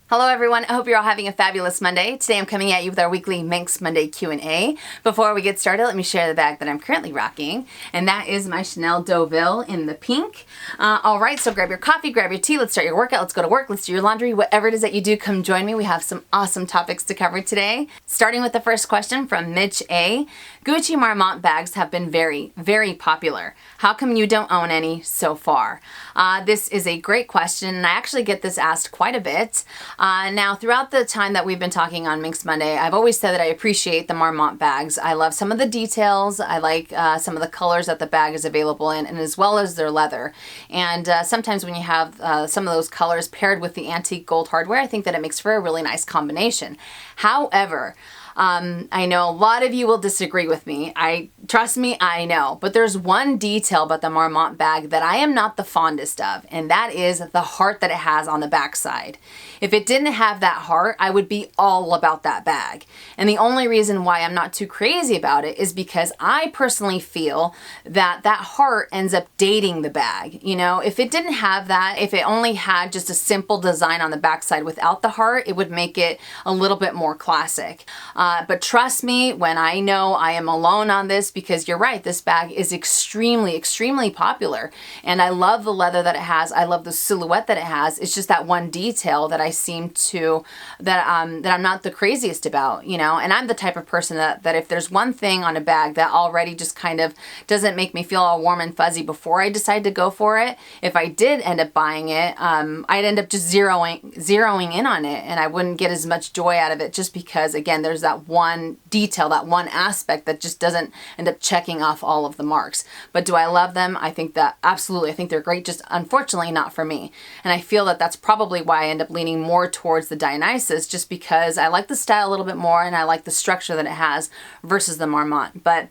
Hello everyone, I hope you're all having a fabulous Monday. Today I'm coming at you with our weekly Minks Monday Q&A. Before we get started, let me share the bag that I'm currently rocking, and that is my Chanel Deauville in the pink. Alright, so grab your coffee, grab your tea, let's start your workout, let's go to work, let's do your laundry, whatever it is that you do, come join me. We have some awesome topics to cover today. Starting with the first question from Mitch A. Gucci Marmont bags have been very, very popular. How come you don't own any so far? This is a great question, and I actually get this asked quite a bit. Now, throughout the time that we've been talking on Minks Monday, I've always said that I appreciate the Marmont bags. I love some of the details. I like some of the colors that the bag is available in, and as well as their leather. And sometimes when you have some of those colors paired with the antique gold hardware, I think that it makes for a really nice combination. However, I know a lot of you will disagree with me. Trust me, I know. But there's one detail about the Marmont bag that I am not the fondest of, and that is the heart that it has on the backside. If it didn't have that heart, I would be all about that bag. And the only reason why I'm not too crazy about it is because I personally feel that that heart ends up dating the bag. You know, if it didn't have that, if it only had just a simple design on the backside without the heart, it would make it a little bit more classic. But trust me when I know I am alone on this, because you're right, this bag is extremely, extremely popular. And I love the leather that it has. I love the silhouette that it has. It's just that one detail that I seem to, that I'm not the craziest about, you know. And I'm the type of person that if there's one thing on a bag that already just kind of doesn't make me feel all warm and fuzzy before I decide to go for it, if I did end up buying it, I'd end up just zeroing in on it, and I wouldn't get as much joy out of it, just because, again, there's that one detail, that one aspect that just doesn't end up checking off all of the marks. But do I love them? I think that absolutely. I think they're great, just unfortunately not for me. And I feel that that's probably why I end up leaning more towards the Dionysus, just because I like the style a little bit more and I like the structure that it has versus the Marmont. But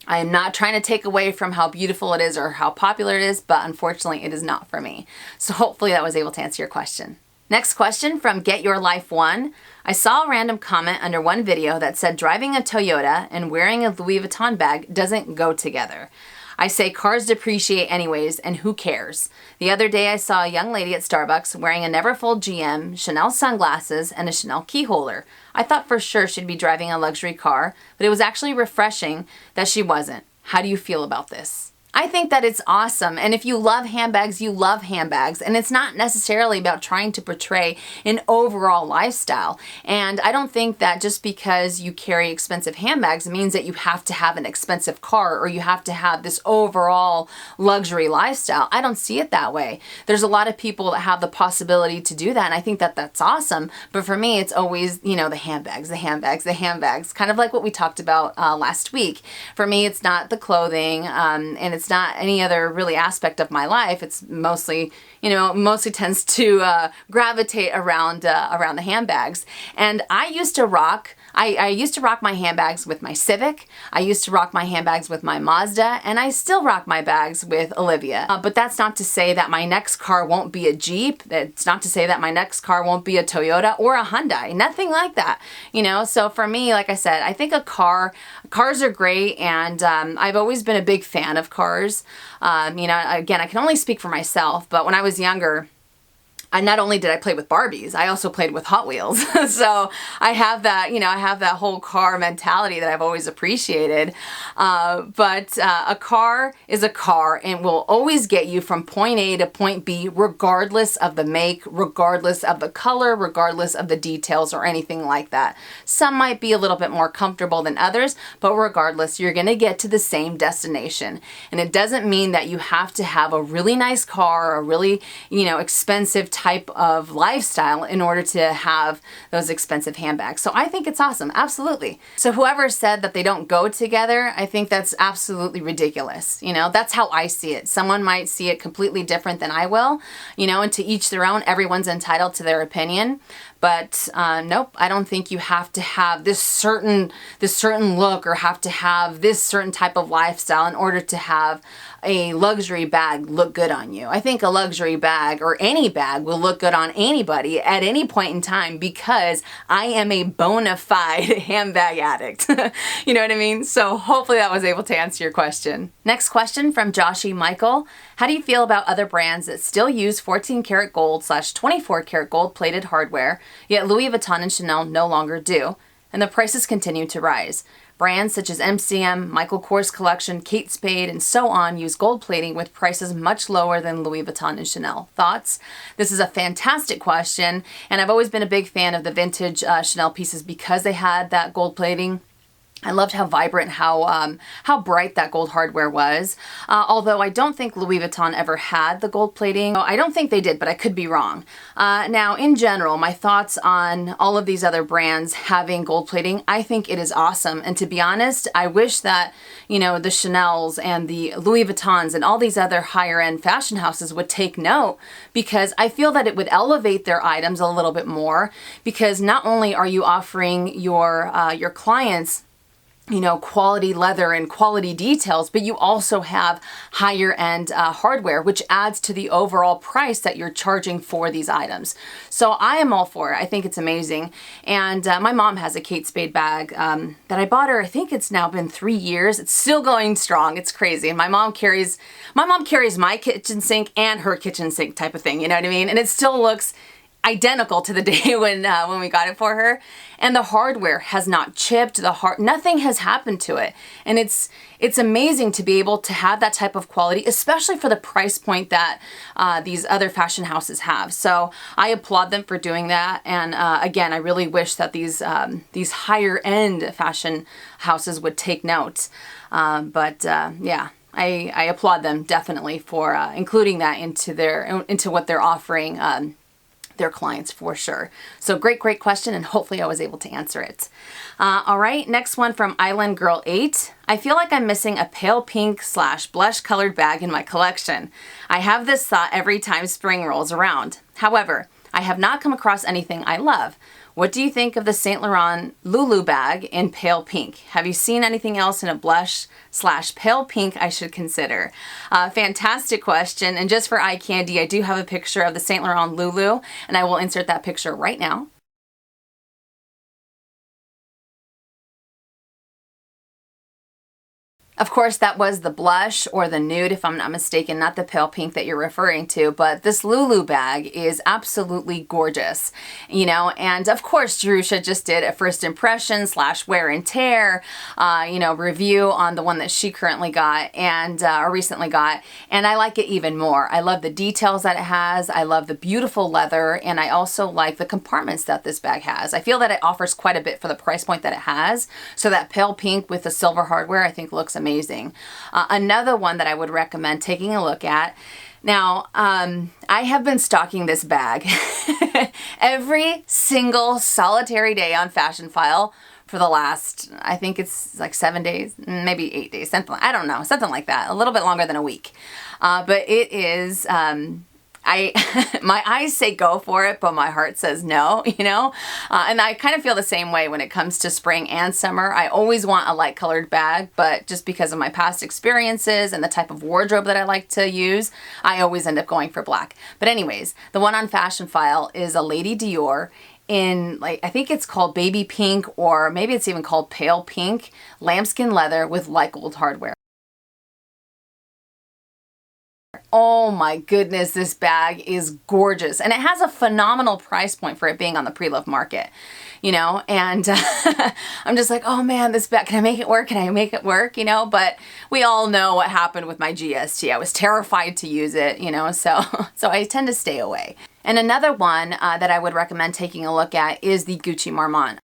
I am not trying to take away from how beautiful it is or how popular it is, but unfortunately it is not for me. So hopefully that was able to answer your question. Next question from Get Your Life One. I saw a random comment under one video that said driving a Toyota and wearing a Louis Vuitton bag doesn't go together. I say cars depreciate anyways, and who cares? The other day I saw a young lady at Starbucks wearing a Neverfull GM, Chanel sunglasses, and a Chanel key holder. I thought for sure she'd be driving a luxury car, but it was actually refreshing that she wasn't. How do you feel about this? I think that it's awesome, and if you love handbags, you love handbags, and it's not necessarily about trying to portray an overall lifestyle. And I don't think that just because you carry expensive handbags means that you have to have an expensive car or you have to have this overall luxury lifestyle. I don't see it that way. There's a lot of people that have the possibility to do that, and I think that that's awesome, but for me it's always, you know, the handbags, kind of like what we talked about last week. For me, it's not the clothing, and it's not any other really aspect of my life. It's mostly, you know, mostly tends to gravitate around the handbags. And I used to rock my handbags with my Civic. I used to rock my handbags with my Mazda, and I still rock my bags with Olivia. But that's not to say that my next car won't be a Jeep. It's not to say that my next car won't be a Toyota or a Hyundai. Nothing like that, you know. So for me, like I said, I think cars are great, and I've always been a big fan of cars. You know, again, I can only speak for myself, but when I was younger, not only did I play with Barbies, I also played with Hot Wheels. So I have that, you know, I have that whole car mentality that I've always appreciated. But a car is a car and will always get you from point A to point B, regardless of the make, regardless of the color, regardless of the details or anything like that. Some might be a little bit more comfortable than others, but regardless, you're going to get to the same destination. And it doesn't mean that you have to have a really nice car, a really, you know, expensive type of lifestyle in order to have those expensive handbags. So I think it's awesome. Absolutely. So whoever said that they don't go together, I think that's absolutely ridiculous. You know, that's how I see it. Someone might see it completely different than I will, you know, and to each their own. Everyone's entitled to their opinion. But nope, I don't think you have to have this certain look or have to have this certain type of lifestyle in order to have a luxury bag look good on you. I think a luxury bag or any bag will look good on anybody at any point in time because I am a bona fide handbag addict. You know what I mean? So hopefully that was able to answer your question. Next question from Joshy Michael. How do you feel about other brands that still use 14 karat gold / 24 karat gold plated hardware, yet Louis Vuitton and Chanel no longer do, and the prices continue to rise? Brands such as MCM, Michael Kors Collection, Kate Spade, and so on use gold plating with prices much lower than Louis Vuitton and Chanel. Thoughts? This is a fantastic question, and I've always been a big fan of the vintage Chanel pieces because they had that gold plating. I loved how vibrant, how bright that gold hardware was. Although I don't think Louis Vuitton ever had the gold plating. I don't think they did, but I could be wrong. Now, in general, my thoughts on all of these other brands having gold plating, I think it is awesome. And to be honest, I wish that, you know, the Chanels and the Louis Vuittons and all these other higher end fashion houses would take note, because I feel that it would elevate their items a little bit more, because not only are you offering your clients, you know, quality leather and quality details, but you also have higher end hardware, which adds to the overall price that you're charging for these items. So I am all for it. I think it's amazing. And my mom has a Kate Spade bag that I bought her. I think it's now been 3 years. It's still going strong. It's crazy. And my mom carries my kitchen sink and her kitchen sink type of thing. You know what I mean? And it still looks identical to the day when we got it for her, and the hardware has not chipped. Nothing has happened to it, and it's amazing to be able to have that type of quality, especially for the price point that these other fashion houses have. So I applaud them for doing that, and again, I really wish that these higher end fashion houses would take note. Yeah. I applaud them definitely for including that into what they're offering their clients, for sure. So great question, and hopefully I was able to answer it. All right, next one from Island Girl 8. I feel like I'm missing a pale pink / blush colored bag in my collection. I have this thought every time spring rolls around. However, I have not come across anything I love. What do you think of the Saint Laurent Lulu bag in pale pink? Have you seen anything else in a blush / pale pink I should consider? Fantastic question. And just for eye candy, I do have a picture of the Saint Laurent Lulu, and I will insert that picture right now. Of course, that was the blush or the nude, if I'm not mistaken, not the pale pink that you're referring to, but this Lulu bag is absolutely gorgeous, you know, and of course, Jerusha just did a first impression / wear and tear, review on the one that she currently got or recently got, and I like it even more. I love the details that it has. I love the beautiful leather, and I also like the compartments that this bag has. I feel that it offers quite a bit for the price point that it has, so that pale pink with the silver hardware I think looks amazing. Another one that I would recommend taking a look at. Now, I have been stalking this bag every single solitary day on Fashion File for the last, I think it's like 7 days, maybe 8 days, something, I don't know, something like that, a little bit longer than a week. But it is, my eyes say go for it, but my heart says no, you know? And I kind of feel the same way when it comes to spring and summer. I always want a light colored bag, but just because of my past experiences and the type of wardrobe that I like to use, I always end up going for black. But anyways, the one on Fashion File is a Lady Dior in, like, I think it's called baby pink, or maybe it's even called pale pink, lambskin leather with light gold hardware. Oh my goodness, this bag is gorgeous, and it has a phenomenal price point for it being on the pre-loved market, you know, and I'm just like, oh man, this bag, can I make it work? Can I make it work? You know, but we all know what happened with my GST. I was terrified to use it, you know, so I tend to stay away. And another one that I would recommend taking a look at is the Gucci Marmont.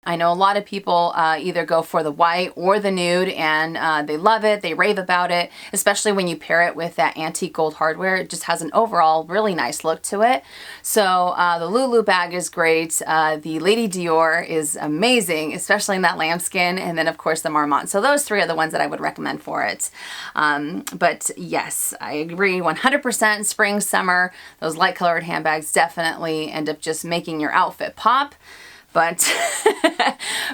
I know a lot of people either go for the white or the nude, and they love it, they rave about it, especially when you pair it with that antique gold hardware. It just has an overall really nice look to it. So the Lulu bag is great, the Lady Dior is amazing, especially in that lambskin, and then of course the Marmont. So those three are the ones that I would recommend for it. But yes, I agree 100%. Spring, summer, those light colored handbags definitely end up just making your outfit pop. But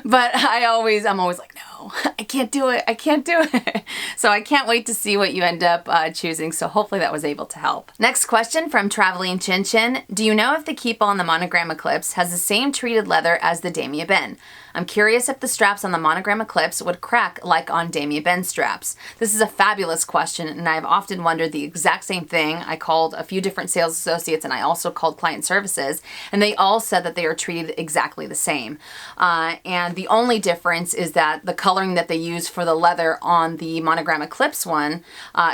I'm always like, no, I can't do it. I can't do it. So I can't wait to see what you end up choosing. So hopefully that was able to help. Next question from Traveling Chin Chin. Do you know if the keep-all in the Monogram Eclipse has the same treated leather as the Damia Ben? I'm curious if the straps on the Monogram Eclipse would crack like on Damia Ben straps. This is a fabulous question, and I've often wondered the exact same thing. I called a few different sales associates, and I also called client services, and they all said that they are treated exactly the same. And the only difference is that the coloring that they use for the leather on the Monogram Eclipse one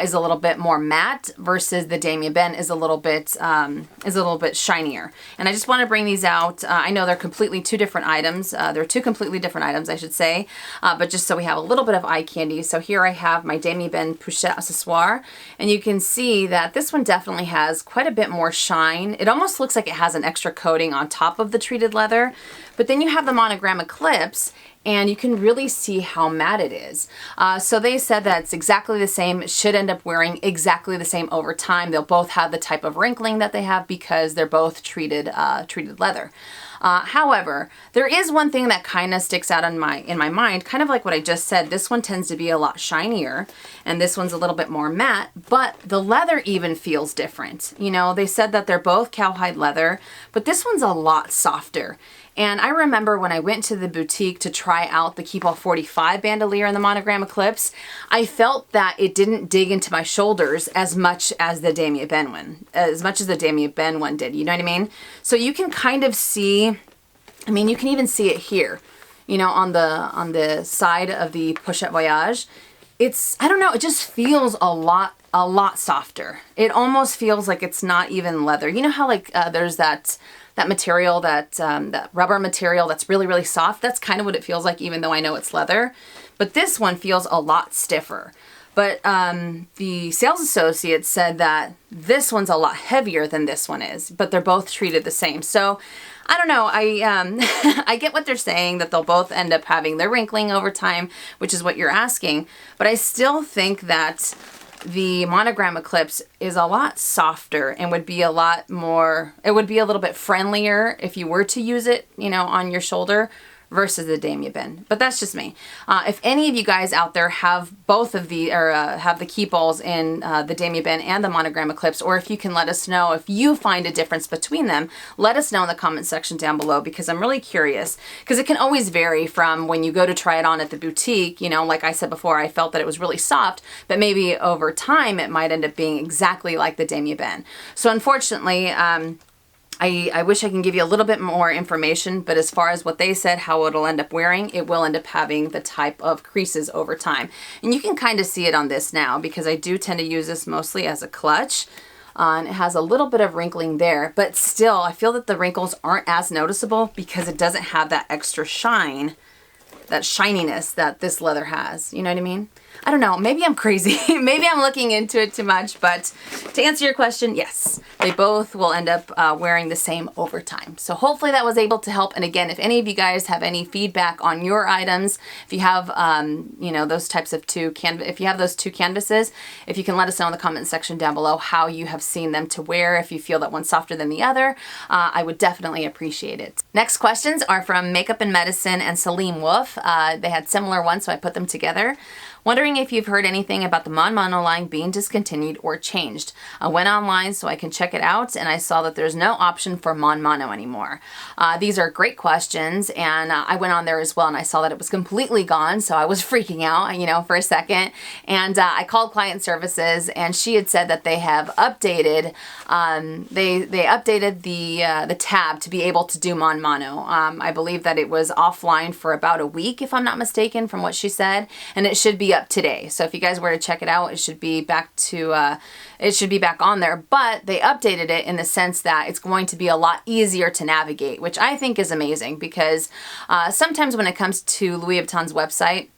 is a little bit more matte versus the Damia Ben is a little bit shinier. And I just want to bring these out. I know they're completely two different items. They're two completely different items, I should say, but just so we have a little bit of eye candy. So here I have my Damia Ben Pochette Accessoire, and you can see that this one definitely has quite a bit more shine. It almost looks like it has an extra coating on top of the treated leather, but then you have the Monogram Eclipse, and you can really see how matte it is. So they said that it's exactly the same. It should end up wearing exactly the same over time. They'll both have the type of wrinkling that they have because they're both treated leather. However, there is one thing that kind of sticks out in my mind, kind of like what I just said. This one tends to be a lot shinier, and this one's a little bit more matte, but the leather even feels different. You know, they said that they're both cowhide leather, but this one's a lot softer. And I remember when I went to the boutique to try out the Keep All 45 bandolier in the Monogram Eclipse, I felt that it didn't dig into my shoulders as much as the Damia Ben one, did, you know what I mean? So you can kind of see, I mean, you can even see it here, you know, on the side of the Pochette Voyage. It's, I don't know, it just feels a lot softer. It almost feels like it's not even leather. You know how like there's that material, that rubber material that's really, really soft? That's kind of what it feels like, even though I know it's leather. But this one feels a lot stiffer. But the sales associate said that this one's a lot heavier than this one is, but they're both treated the same. So I don't know, I get what they're saying, that they'll both end up having their wrinkling over time, which is what you're asking. But I still think that the Monogram Eclipse is a lot softer and would be a lot more, it would be a little bit friendlier if you were to use it, you know, on your shoulder versus the Damia Ben. But that's just me. If any of you guys out there have both of the, or have the keep-alls in the Damia Ben and the Monogram Eclipse, or if you can let us know if you find a difference between them, let us know in the comment section down below, because I'm really curious, because it can always vary from when you go to try it on at the boutique. You know, like I said before, I felt that it was really soft, but maybe over time it might end up being exactly like the Damia Ben. So unfortunately, I wish I can give you a little bit more information, but as far as what they said, how it'll end up wearing, it will end up having the type of creases over time. And you can kind of see it on this now, because I do tend to use this mostly as a clutch. And it has a little bit of wrinkling there, but still I feel that the wrinkles aren't as noticeable because it doesn't have that extra shine, that shininess that this leather has. You know what I mean? I don't know, maybe I'm crazy. Maybe I'm looking into it too much, but to answer your question, yes, they both will end up wearing the same over time. So hopefully that was able to help. And again, if any of you guys have any feedback on your items, if you have, you know, those types of if you have those two canvases, if you can let us know in the comment section down below how you have seen them to wear, if you feel that one's softer than the other, I would definitely appreciate it. Next questions are from Makeup and Medicine and Salim Wolf. They had similar ones, so I put them together. Wondering if you've heard anything about the Mon Mono line being discontinued or changed. I went online so I can check it out, and I saw that there's no option for Mon Mono anymore. These are great questions, and I went on there as well, and I saw that it was completely gone, so I was freaking out, you know, for a second. And I called client services, and she had said that they have updated, they updated the tab to be able to do Mon Mono. I believe that it was offline for about a week, if I'm not mistaken, from what she said, and it should be up today. So if you guys were to check it out, it should be back to it should be back on there. But they updated it in the sense that it's going to be a lot easier to navigate, which I think is amazing, because sometimes when it comes to Louis Vuitton's website,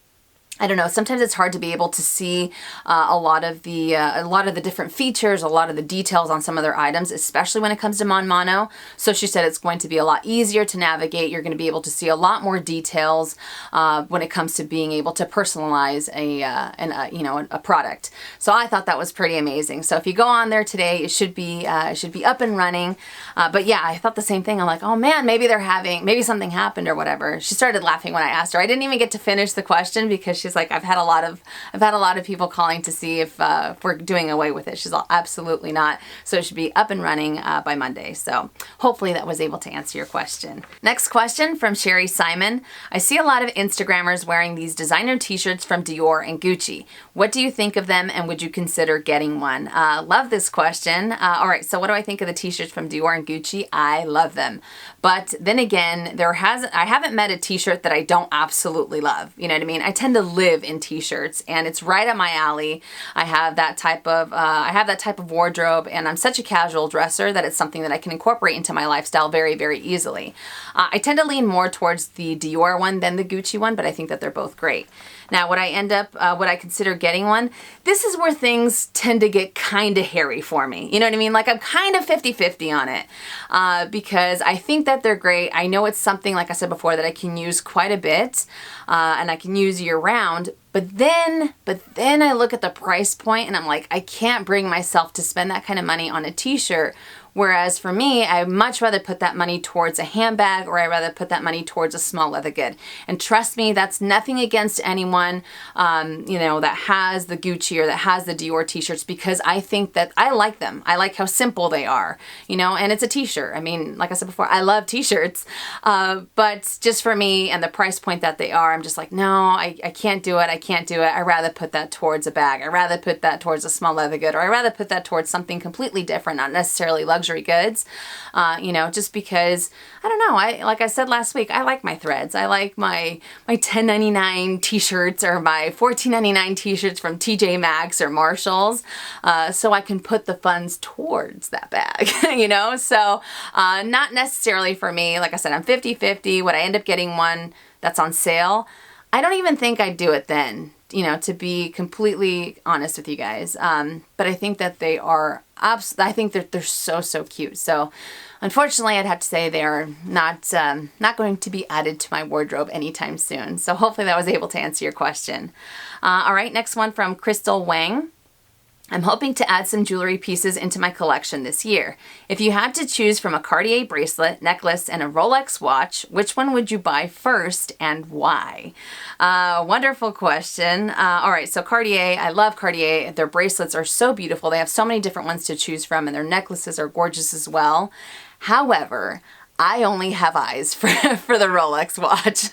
I don't know, sometimes it's hard to be able to see a lot of the different features, a lot of the details on some of their items, especially when it comes to Mon Mono. So she said it's going to be a lot easier to navigate. You're going to be able to see a lot more details when it comes to being able to personalize a product. So I thought that was pretty amazing. So if you go on there today, it should be up and running. But yeah, I thought the same thing. I'm like, oh man, maybe something happened or whatever. She started laughing when I asked her. I didn't even get to finish the question because she's like, I've had a lot of people calling to see if we're doing away with it. She's all, absolutely not. So it should be up and running by Monday. So hopefully that was able to answer your question. Next question from Sherry Simon. I see a lot of Instagrammers wearing these designer t-shirts from Dior and Gucci. What do you think of them, and would you consider getting one? Love this question. All right, so what do I think of the t-shirts from Dior and Gucci? I love them. But then again, I haven't met a t-shirt that I don't absolutely love. You know what I mean? I tend to live in t-shirts, and it's right up my alley. I have that type of wardrobe, and I'm such a casual dresser that it's something that I can incorporate into my lifestyle very, very easily. I tend to lean more towards the Dior one than the Gucci one, but I think that they're both great. Now, would I consider getting one? This is where things tend to get kind of hairy for me. You know what I mean? Like, I'm kind of 50-50 on it because I think that they're great. I know it's something, like I said before, that I can use quite a bit and I can use year round. But then I look at the price point and I'm like, I can't bring myself to spend that kind of money on a t-shirt. Whereas for me, I'd much rather put that money towards a handbag, or I'd rather put that money towards a small leather good. And trust me, that's nothing against anyone, that has the Gucci or that has the Dior t-shirts, because I think that I like them. I like how simple they are, and it's a t-shirt. I mean, like I said before, I love t-shirts, but just for me and the price point that they are, I'm just like, no, I can't do it. I can't do it. I'd rather put that towards a bag. I'd rather put that towards a small leather good, or I'd rather put that towards something completely different, not necessarily luxury goods, just because, I don't know, like I said last week, I like my threads. I like my $10.99 t-shirts or my $14.99 t-shirts from TJ Maxx or Marshalls, so I can put the funds towards that bag, so not necessarily for me. Like I said, I'm 50-50. Would I end up getting one that's on sale? I don't even think I'd do it then, to be completely honest with you guys. But I think that they are, I think that they're so, so cute. So unfortunately, I'd have to say they are not going to be added to my wardrobe anytime soon. So hopefully that was able to answer your question. All right, next one from Crystal Wang. I'm hoping to add some jewelry pieces into my collection this year. If you had to choose from a Cartier bracelet, necklace, and a Rolex watch, which one would you buy first and why? Wonderful question. All right, so Cartier, I love Cartier. Their bracelets are so beautiful. They have so many different ones to choose from, and their necklaces are gorgeous as well. However, I only have eyes for the Rolex watch.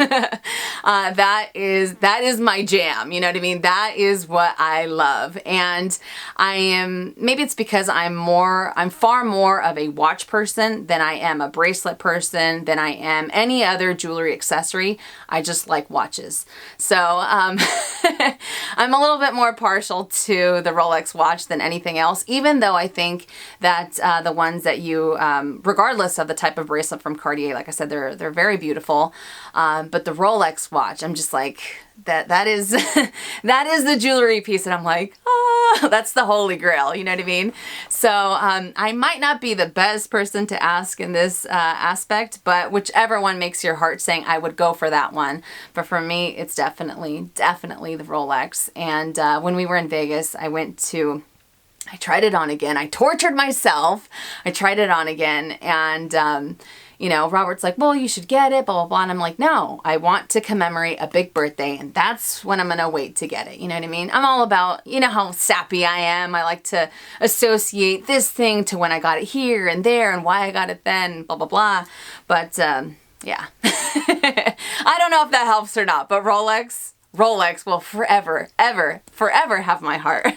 That is my jam. You know what I mean? That is what I love. And maybe it's because I'm far more of a watch person than I am a bracelet person, than I am any other jewelry accessory. I just like watches. So, I'm a little bit more partial to the Rolex watch than anything else, even though I think that the ones that you, regardless of the type of bracelet from Cartier, like I said, they're very beautiful. But the Rolex watch, I'm just like, that is that is the jewelry piece, and I'm like, that's the holy grail. You know what I mean? So I might not be the best person to ask in this aspect, but whichever one makes your heart sing, I would go for that one. But for me, it's definitely the Rolex. And when we were in Vegas, I tried it on again. I tortured myself. I tried it on again, and Robert's like, well, you should get it, blah, blah, blah. And I'm like, no, I want to commemorate a big birthday, and that's when I'm going to wait to get it. You know what I mean? I'm all about, how sappy I am. I like to associate this thing to when I got it here and there and why I got it then, blah, blah, blah. But, yeah. I don't know if that helps or not, but Rolex will forever have my heart.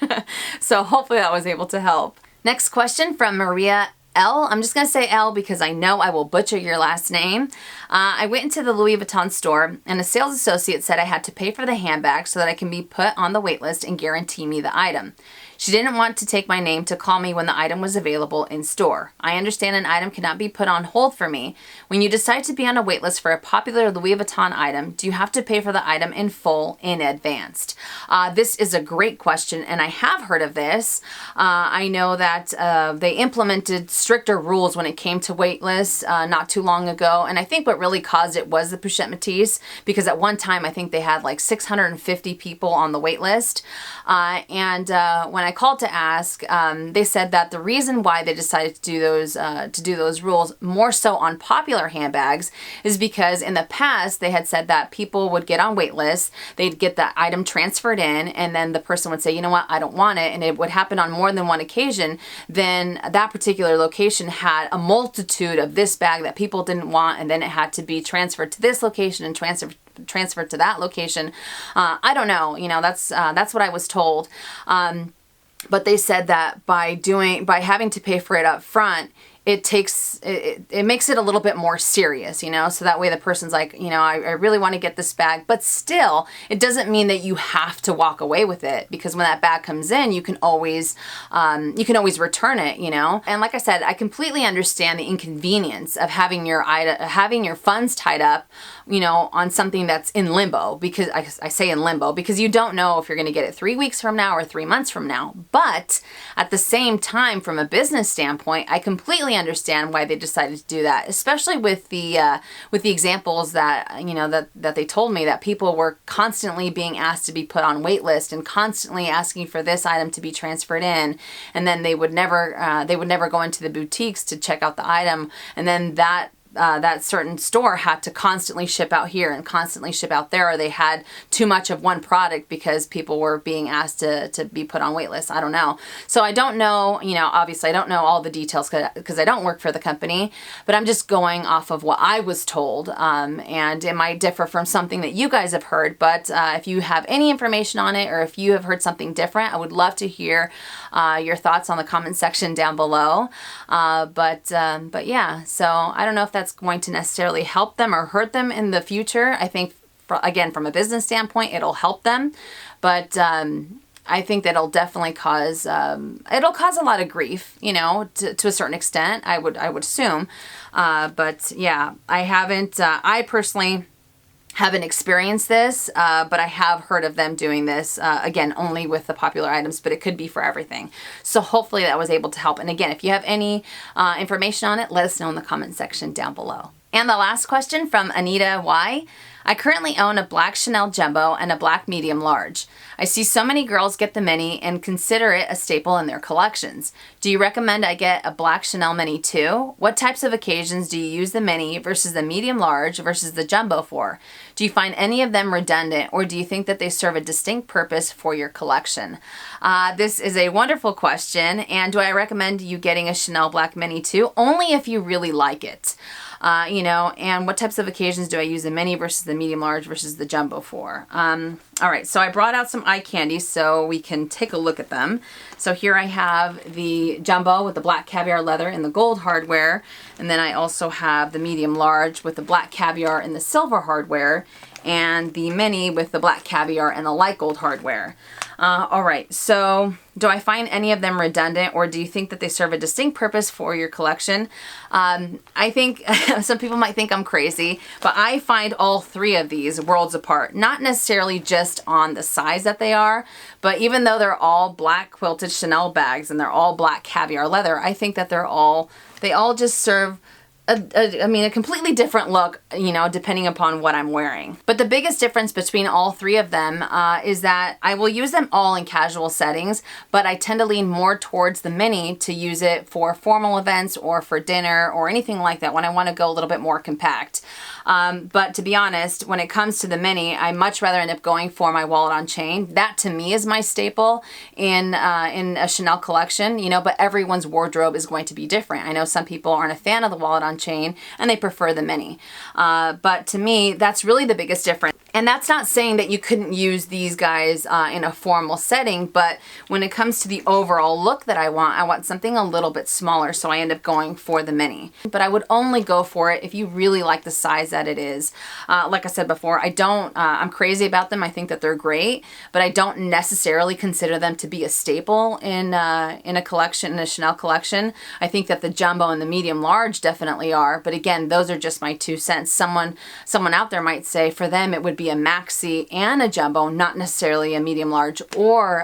So hopefully that was able to help. Next question from Maria L. I'm just going to say L because I know I will butcher your last name. I went into the Louis Vuitton store, and a sales associate said I had to pay for the handbag so that I can be put on the wait list and guarantee me the item. She didn't want to take my name to call me when the item was available in store. I understand an item cannot be put on hold for me. When you decide to be on a waitlist for a popular Louis Vuitton item, do you have to pay for the item in full in advance? This is a great question, and I have heard of this. I know that they implemented stricter rules when it came to waitlists not too long ago, and I think what really caused it was the Pouchette Matisse, because at one time I think they had like 650 people on the wait list. And when I called to ask, they said that the reason why they decided to do those rules more so on popular handbags is because in the past they had said that people would get on wait lists, they'd get the item transferred in, and then the person would say, you know what, I don't want it, and it would happen on more than one occasion. Then that particular location had a multitude of this bag that people didn't want, and then it had to be transferred to this location and transferred to that location. I don't know, you know, that's what I was told. But they said that by having to pay for it up front, it makes it a little bit more serious, you know, so that way the person's like, you know, I really want to get this bag, but still, it doesn't mean that you have to walk away with it, because when that bag comes in, you can always return it, you know. And like I said, I completely understand the inconvenience of having your funds tied up, you know, on something that's in limbo, because I say in limbo because you don't know if you're going to get it 3 weeks from now or 3 months from now. But at the same time, from a business standpoint, I completely understand why they decided to do that, especially with the examples that, you know, that they told me, that people were constantly being asked to be put on wait list and constantly asking for this item to be transferred in, and then they would never go into the boutiques to check out the item, and then that certain store had to constantly ship out here and constantly ship out there, or they had too much of one product because people were being asked to be put on wait lists. I don't know. So I don't know, you know, obviously I don't know all the details because I don't work for the company, but I'm just going off of what I was told, and it might differ from something that you guys have heard, but if you have any information on it, or if you have heard something different, I would love to hear your thoughts on the comment section down below. But yeah, so I don't know if that's going to necessarily help them or hurt them in the future. I think, again, from a business standpoint, it'll help them, but I think that it'll definitely cause a lot of grief, you know, to a certain extent. I would assume, but yeah, I personally haven't experienced this, but I have heard of them doing this, again, only with the popular items, but it could be for everything. So hopefully that was able to help. And again, if you have any information on it, let us know in the comment section down below. And the last question from Anita Y. I currently own a black Chanel Jumbo and a black medium large. I see so many girls get the mini and consider it a staple in their collections. Do you recommend I get a black Chanel mini too? What types of occasions do you use the mini versus the medium large versus the Jumbo for? Do you find any of them redundant, or do you think that they serve a distinct purpose for your collection? This is a wonderful question, and do I recommend you getting a Chanel black mini too? Only if you really like it. You know, and what types of occasions do I use the mini versus the medium large versus the Jumbo for? All right, so I brought out some eye candies so we can take a look at them. So here I have the Jumbo with the black caviar leather and the gold hardware, and then I also have the medium large with the black caviar and the silver hardware, and the mini with the black caviar and the light gold hardware. All right, so do I find any of them redundant, or do you think that they serve a distinct purpose for your collection? I think some people might think I'm crazy, but I find all three of these worlds apart. Not necessarily just on the size that they are, but even though they're all black quilted Chanel bags and they're all black caviar leather, I think that they all just serve a completely different look, you know, depending upon what I'm wearing. But the biggest difference between all three of them is that I will use them all in casual settings, but I tend to lean more towards the mini to use it for formal events or for dinner or anything like that when I want to go a little bit more compact. But to be honest, when it comes to the mini, I much rather end up going for my wallet on chain. That to me is my staple in a Chanel collection, you know, but everyone's wardrobe is going to be different. I know some people aren't a fan of the wallet on chain and they prefer the mini. But to me, that's really the biggest difference. And that's not saying that you couldn't use these guys in a formal setting, but when it comes to the overall look that I want something a little bit smaller, so I end up going for the mini. But I would only go for it if you really like the size that it is. Like I said before, I'm crazy about them. I think that they're great, but I don't necessarily consider them to be a staple in a collection, in a Chanel collection. I think that the jumbo and the medium large definitely are, but again, those are just my 2 cents. Someone out there might say for them it would be a maxi and a jumbo, not necessarily a medium large or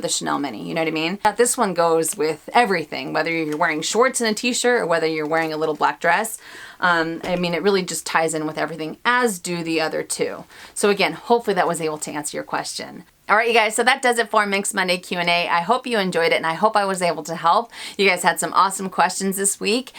the Chanel mini, you know what I mean? This one goes with everything, whether you're wearing shorts and a t-shirt or whether you're wearing a little black dress. I mean, it really just ties in with everything, as do the other two. So again, hopefully that was able to answer your question. All right, you guys, so that does it for Minks Monday Q&A. I hope you enjoyed it, and I hope I was able to help. You guys had some awesome questions this week.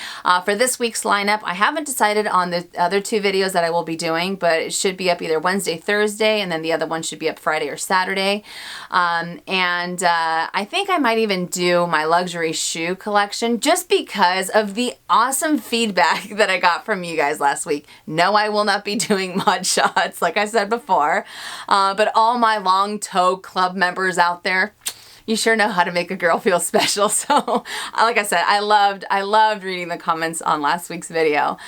For this week's lineup, I haven't decided on the other 2 videos that I will be doing, but it should be up either Wednesday, Thursday, and then the other one should be up Friday or Saturday. I think I might even do my luxury shoe collection just because of the awesome feedback that I got from you guys last week. No, I will not be doing mod shots, like I said before, but all my long toe club members out there, you sure know how to make a girl feel special. So like I said, I loved reading the comments on last week's video.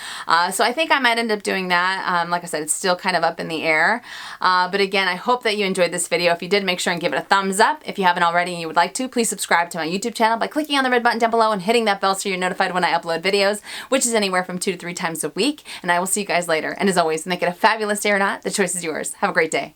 So I think I might end up doing that. Like I said, it's still kind of up in the air. But again, I hope that you enjoyed this video. If you did, make sure and give it a thumbs up. If you haven't already and you would like to, please subscribe to my YouTube channel by clicking on the red button down below and hitting that bell so you're notified when I upload videos, which is anywhere from 2 to 3 times a week. And I will see you guys later. And as always, make it a fabulous day or not, the choice is yours. Have a great day.